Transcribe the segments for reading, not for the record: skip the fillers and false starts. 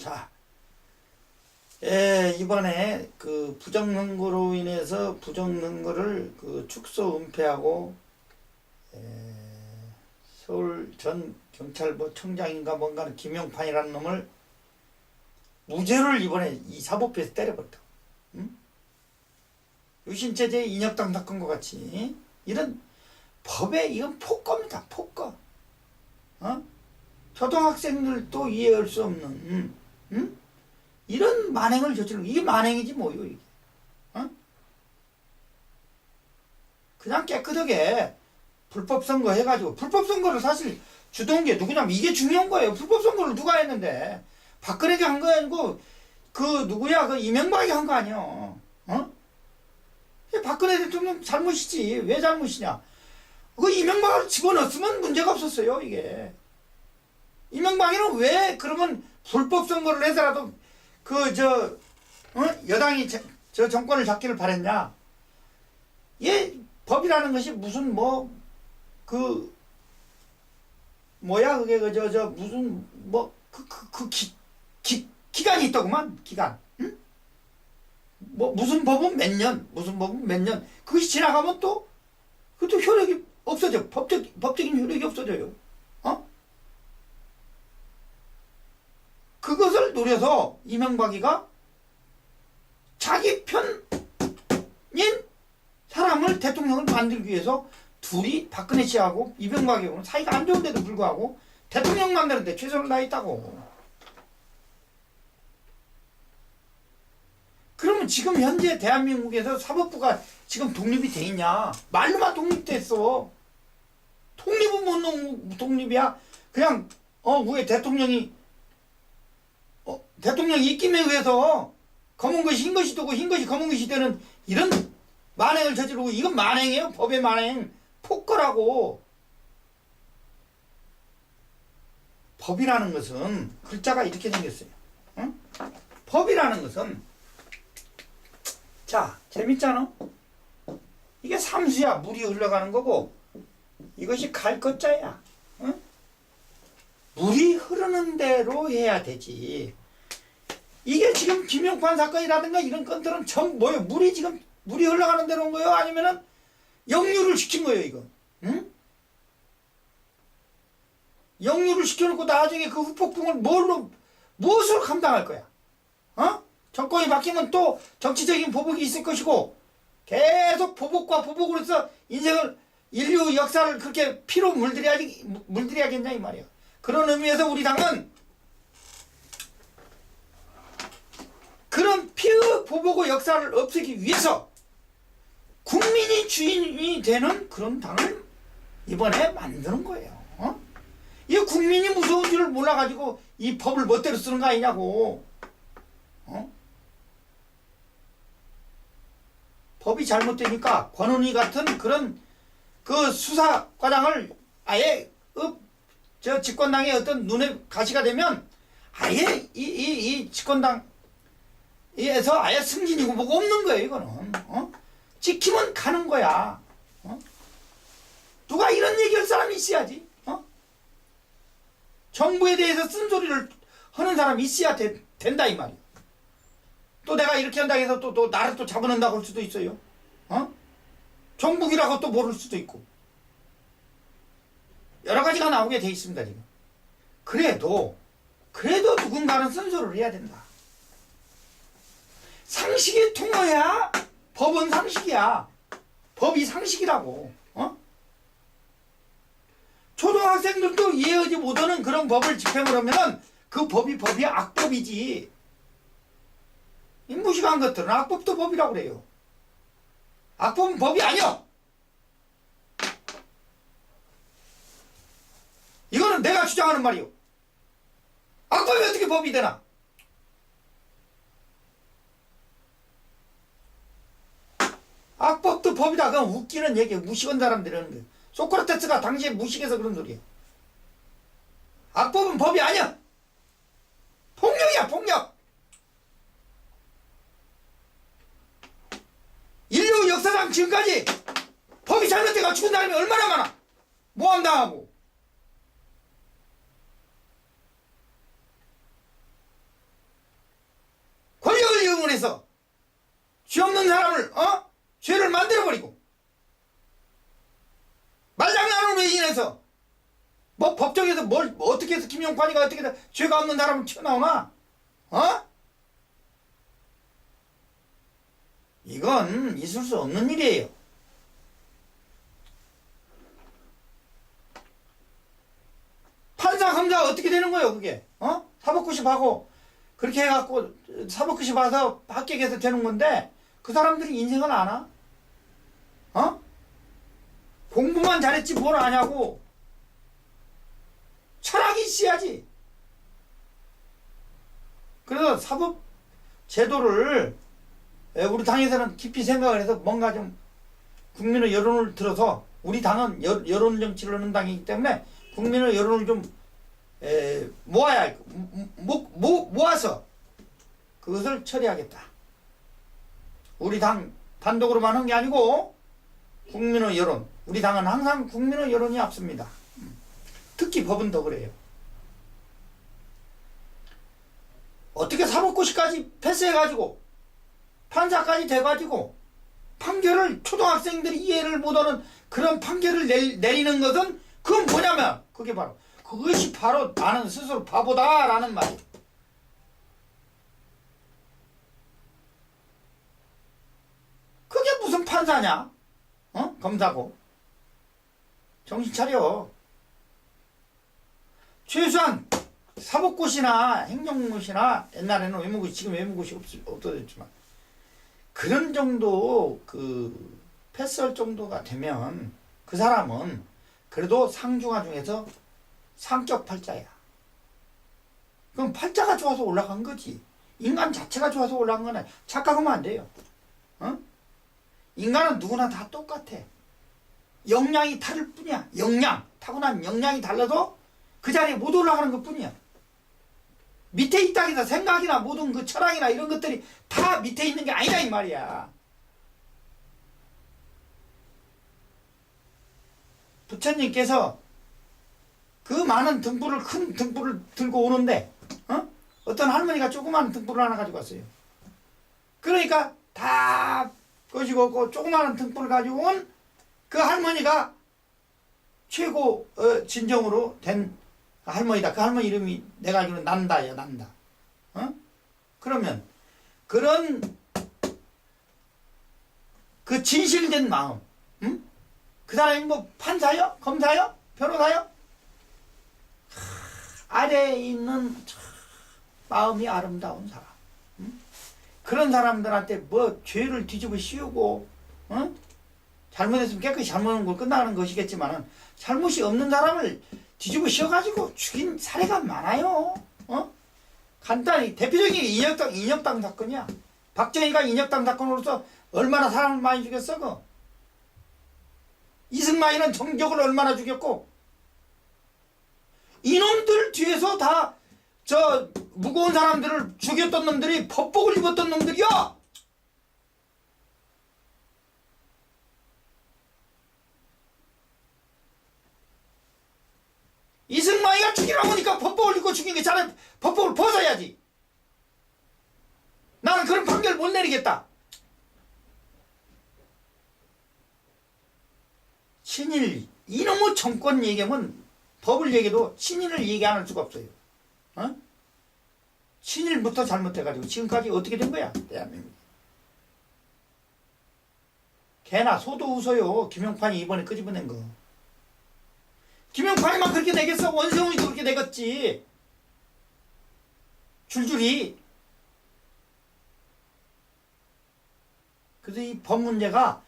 자, 이번에 그 부정선거로 인해서 부정선거를 그 축소 은폐하고 서울 전 경찰부 청장인가 뭔가는 김용판이라는 놈을 무죄를 이번에 이 사법부에서 때려버렸다. 응? 유신체제 인혁당 사건과 같이 이런 법에 이건 폭거입니다. 폭거. 초등학생들도 이해할 수 없는 이런 만행을 저지르고 이게 만행이지 뭐요 이게. 그냥 깨끗하게 불법 선거 해가지고 불법 선거를 사실 주도한 게 누구냐면 이게 중요한 거예요. 불법 선거를 누가 했는데 박근혜가 한 거 아니고 그 누구야 그 이명박이 한 거 아니야. 박근혜 대통령 잘못이지. 왜 잘못이냐? 그 이명박을 집어넣었으면 문제가 없었어요 이게. 이명박이는 왜 그러면 불법 선거를 해서라도 여당이 저 정권을 잡기를 바랬냐? 얘 법이라는 것이 무슨 기간이 있더구만 기간. 응? 무슨 법은 몇 년, 무슨 법은 몇 년. 그것이 지나가면 또 그것도 효력이 없어져. 법적인 효력이 없어져요. 그것을 노려서 이명박이가 자기 편인 사람을 대통령을 만들기 위해서 둘이 박근혜 씨하고 이명박이하고는 사이가 안 좋은데도 불구하고 대통령 만드는데 최선을 다했다고. 그러면 지금 현재 대한민국에서 사법부가 지금 독립이 돼 있냐? 말로만 독립됐어. 독립은 뭔 독립이야? 그냥 왜 대통령이 입김에 의해서 검은 것이 흰 것이 되고 흰 것이 검은 것이 되는 이런 만행을 저지르고 이건 만행이에요. 법의 만행. 폭거라고. 법이라는 것은 글자가 이렇게 생겼어요. 응? 법이라는 것은 자 재밌잖아. 이게 삼수야. 물이 흘러가는 거고 이것이 갈 것자야. 응? 물이 흐르는 대로 해야 되지. 이게 지금 김용판 사건이라든가 이런 건들은 전 뭐예요? 물이 흘러가는 대로 온 거예요? 아니면은 역류를 시킨 거예요, 이거? 응? 역류를 시켜놓고 나중에 그 후폭풍을 무엇으로 감당할 거야? 정권이 바뀌면 또 정치적인 보복이 있을 것이고 계속 보복과 보복으로서 인류 역사를 그렇게 피로 물들여야겠냐 이 말이야. 그런 의미에서 우리 당은 그런 피의 보복의 역사를 없애기 위해서 국민이 주인이 되는 그런 당을 이번에 만드는 거예요. 이 국민이 무서운 줄을 몰라가지고 이 법을 멋대로 쓰는 거 아니냐고. 법이 잘못되니까 권은희 같은 그런 그 수사과장을 아예 집권당의 어떤 눈에 가시가 되면 아예 이 집권당에서 아예 승진이고 뭐가 없는 거예요, 이거는. 지키면 가는 거야. 누가 이런 얘기할 사람이 있어야지. 정부에 대해서 쓴소리를 하는 사람이 있어야 된다, 이 말이야. 또 내가 이렇게 한다고 해서 또 나를 또 잡아낸다고 할 수도 있어요. 정북이라고 또 모를 수도 있고. 여러 가지가 나오게 돼 있습니다, 지금. 그래도 누군가는 쓴소리를 해야 된다. 상식이 통해야 법은 상식이야. 법이 상식이라고. 초등학생들도 이해하지 못하는 그런 법을 집행을 하면은 그 법이 악법이지. 이 무식한 것들은 악법도 법이라고 그래요. 악법은 법이 아니야. 이거는 내가 주장하는 말이요. 악법이 어떻게 법이 되나? 악법도 법이다. 그건 웃기는 얘기야. 무식한 사람들이 하는 거야. 소크라테스가 당시에 무식해서 그런 소리야. 악법은 법이 아니야. 폭력이야, 폭력. 인류 역사상 지금까지 법이 잘못돼가 죽은 사람이 얼마나 많아. 모함당하고. 인해서 죄 없는 사람을 죄를 만들어버리고 말장난으로 인해서 뭐 법정에서 뭘 어떻게 해서 김용판이가 어떻게 해서 죄가 없는 사람을 튀어나오나? 이건 있을 수 없는 일이에요. 판사 검사가 어떻게 되는 거예요 그게? 사법구십하고 그렇게 해갖고 사법구십 와서 합격해서 되는 건데 그 사람들이 인생을 아나? 공부만 잘했지 뭘 아냐고. 철학이 있어야지. 그래서 사법 제도를 우리 당에서는 깊이 생각을 해서 뭔가 좀 국민의 여론을 들어서 우리 당은 여론 정치를 하는 당이기 때문에 국민의 여론을 좀 모아야 할 모아서 그것을 처리하겠다. 우리 당 단독으로만 한 게 아니고 국민의 여론. 우리 당은 항상 국민의 여론이 앞섭니다. 특히 법은 더 그래요. 어떻게 사법고시까지 패스해가지고 판사까지 돼가지고 판결을 초등학생들이 이해를 못하는 그런 판결을 내리는 것은 그건 뭐냐면 그것이 바로 나는 스스로 바보다라는 말이에요. 그게 무슨 판사냐? 검사고. 정신 차려. 최소한 사법고시나 행정고시나 옛날에는 외무고시, 지금 외무고시 없어졌지만 그런 정도 패스할 정도가 되면 그 사람은 그래도 상중하 중에서 상격 팔자야. 그럼 팔자가 좋아서 올라간 거지. 인간 자체가 좋아서 올라간 거는 착각하면 안 돼요. 인간은 누구나 다 똑같아. 역량이 다를 뿐이야. 타고난 역량이 달라도 그 자리에 못 올라가는 것 뿐이야. 밑에 있다 해서 생각이나 모든 그 철학이나 이런 것들이 다 밑에 있는 게 아니다 이 말이야. 부처님께서 그 많은 등불을 큰 등불을 들고 오는데 어떤 할머니가 조그마한 등불을 하나 가지고 왔어요. 그러니까 다 꺼지고 그 조그마한 등불을 가지고 온 그 할머니가 최고 진정으로 된 할머니다. 그 할머니 이름이 내가 알기로는 난다예요. 난다. 그러면 그런 그 진실된 마음, 그 사람이 뭐 판사요? 검사요? 변호사요? 아래에 있는 마음이 아름다운 사람. 그런 사람들한테 뭐 죄를 뒤집어 씌우고 잘못했으면 깨끗이 잘못한 걸 끝나는 것이겠지만은 잘못이 없는 사람을 뒤집어 씌워가지고 죽인 사례가 많아요. 간단히 대표적인 게 인혁당 사건이야. 박정희가 인혁당 사건으로서 얼마나 사람을 많이 죽였어. 이승만이는 정적을 얼마나 죽였고 이놈들 뒤에서 다 무거운 사람들을 죽였던 놈들이 법복을 입었던 놈들이야. 이승만이가 죽이라고 하니까 법복을 입고 죽인 게 자네 법복을 벗어야지. 나는 그런 판결 못 내리겠다. 친일 이놈의 정권 얘기하면 법을 얘기해도 친일을 얘기 안 할 수가 없어요. 친일부터 잘못해가지고 지금까지 어떻게 된 거야 대한민국. 개나 소도 웃어요. 김용판이 이번에 끄집어낸 거. 김용판이만 그렇게 내겠어? 원세훈이도 그렇게 내겠지. 줄줄이. 그래서 이 법 문제가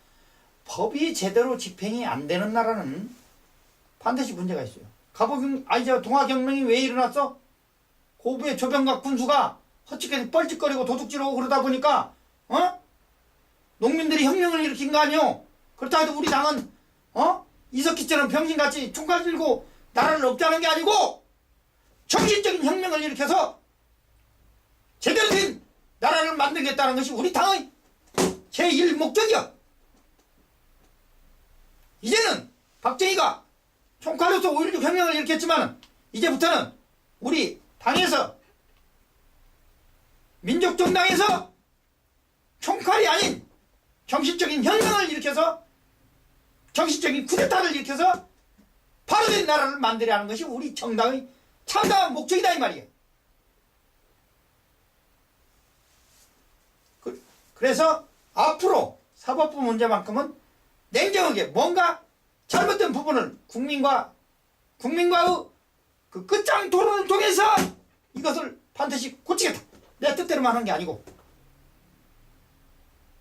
법이 제대로 집행이 안 되는 나라는 반드시 문제가 있어요. 동아경명이 왜 일어났어? 고부의 조병각 군수가 헛짓거리 뻘짓거리고 도둑질하고 그러다 보니까 농민들이 혁명을 일으킨 거 아니오? 그렇다 해도 우리 당은 이석기처럼 병신같이 총칼 들고 나라를 억제하는 게 아니고 정신적인 혁명을 일으켜서 제대로 된 나라를 만들겠다는 것이 우리 당의 제1목적이야. 이제는 박정희가 총칼로서 5.16 혁명을 일으켰지만 이제부터는 우리 당에서 민족정당에서 총칼이 아닌 정신적인 혁명을 일으켜서 정신적인 쿠데타를 일으켜서 바로 된 나라를 만들어야 하는 것이 우리 정당의 참다운 목적이다 이 말이에요. 그래서 앞으로 사법부 문제만큼은 냉정하게 뭔가 잘못된 부분을 국민과의 그 끝장 토론을 통해서 이것을 반드시 고치겠다. 내 뜻대로만 하는 게 아니고.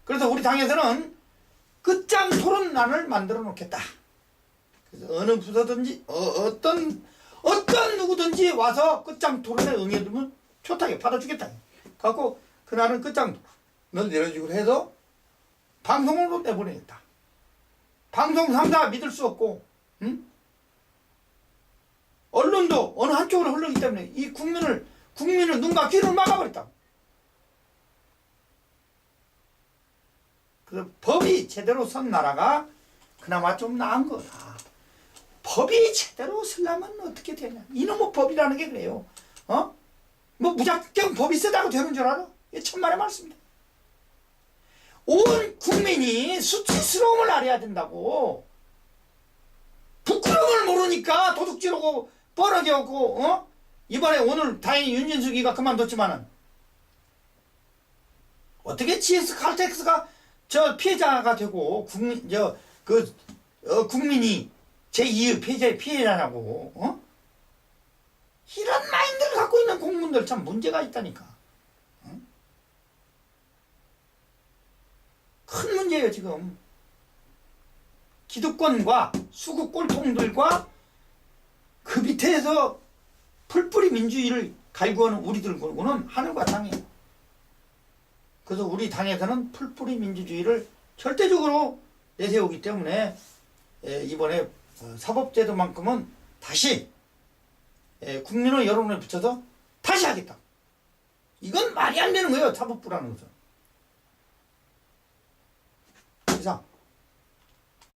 그래서 우리 당에서는 끝장 토론란을 만들어 놓겠다. 그래서 어느 부서든지 어떤 누구든지 와서 끝장 토론에 응해주면 좋다게 받아주겠다. 갖고 그날은 끝장 토론을 내려주기로 해서 방송으로 내보내겠다. 방송 3사 믿을 수 없고, 응? 언론도 어느 한쪽으로 흐르기 때문에 이 국민을 눈과 귀를 막아버렸다. 그래서 법이 제대로 선 나라가 그나마 좀 나은 거다. 법이 제대로 쓰려면 어떻게 되냐. 이놈의 법이라는 게 그래요. 뭐 무작정 법이 쓰다고 되는 줄 알아? 이게 천만의 말씀이다. 온 국민이 수치스러움을 알아야 된다고. 부끄러움을 모르니까 도둑질하고 뻔하게하고 이번에 오늘 다행히 윤진숙이가 그만뒀지만은 어떻게 GS 칼텍스가 저 피해자가 되고 국민이 제2의 피해자라고 이런 마인드를 갖고 있는 공무원들 참 문제가 있다니까. 큰 문제예요 지금. 기득권과 수구 꼴통들과 그 밑에서 풀뿌리 민주주의를 갈구하는 우리들하고는 하늘과 땅이에요. 그래서 우리 당에서는 풀뿌리 민주주의를 절대적으로 내세우기 때문에 이번에 사법제도만큼은 다시 국민의 여론에 붙여서 다시 하겠다. 이건 말이 안 되는 거예요. 사법부라는 것은. 이상.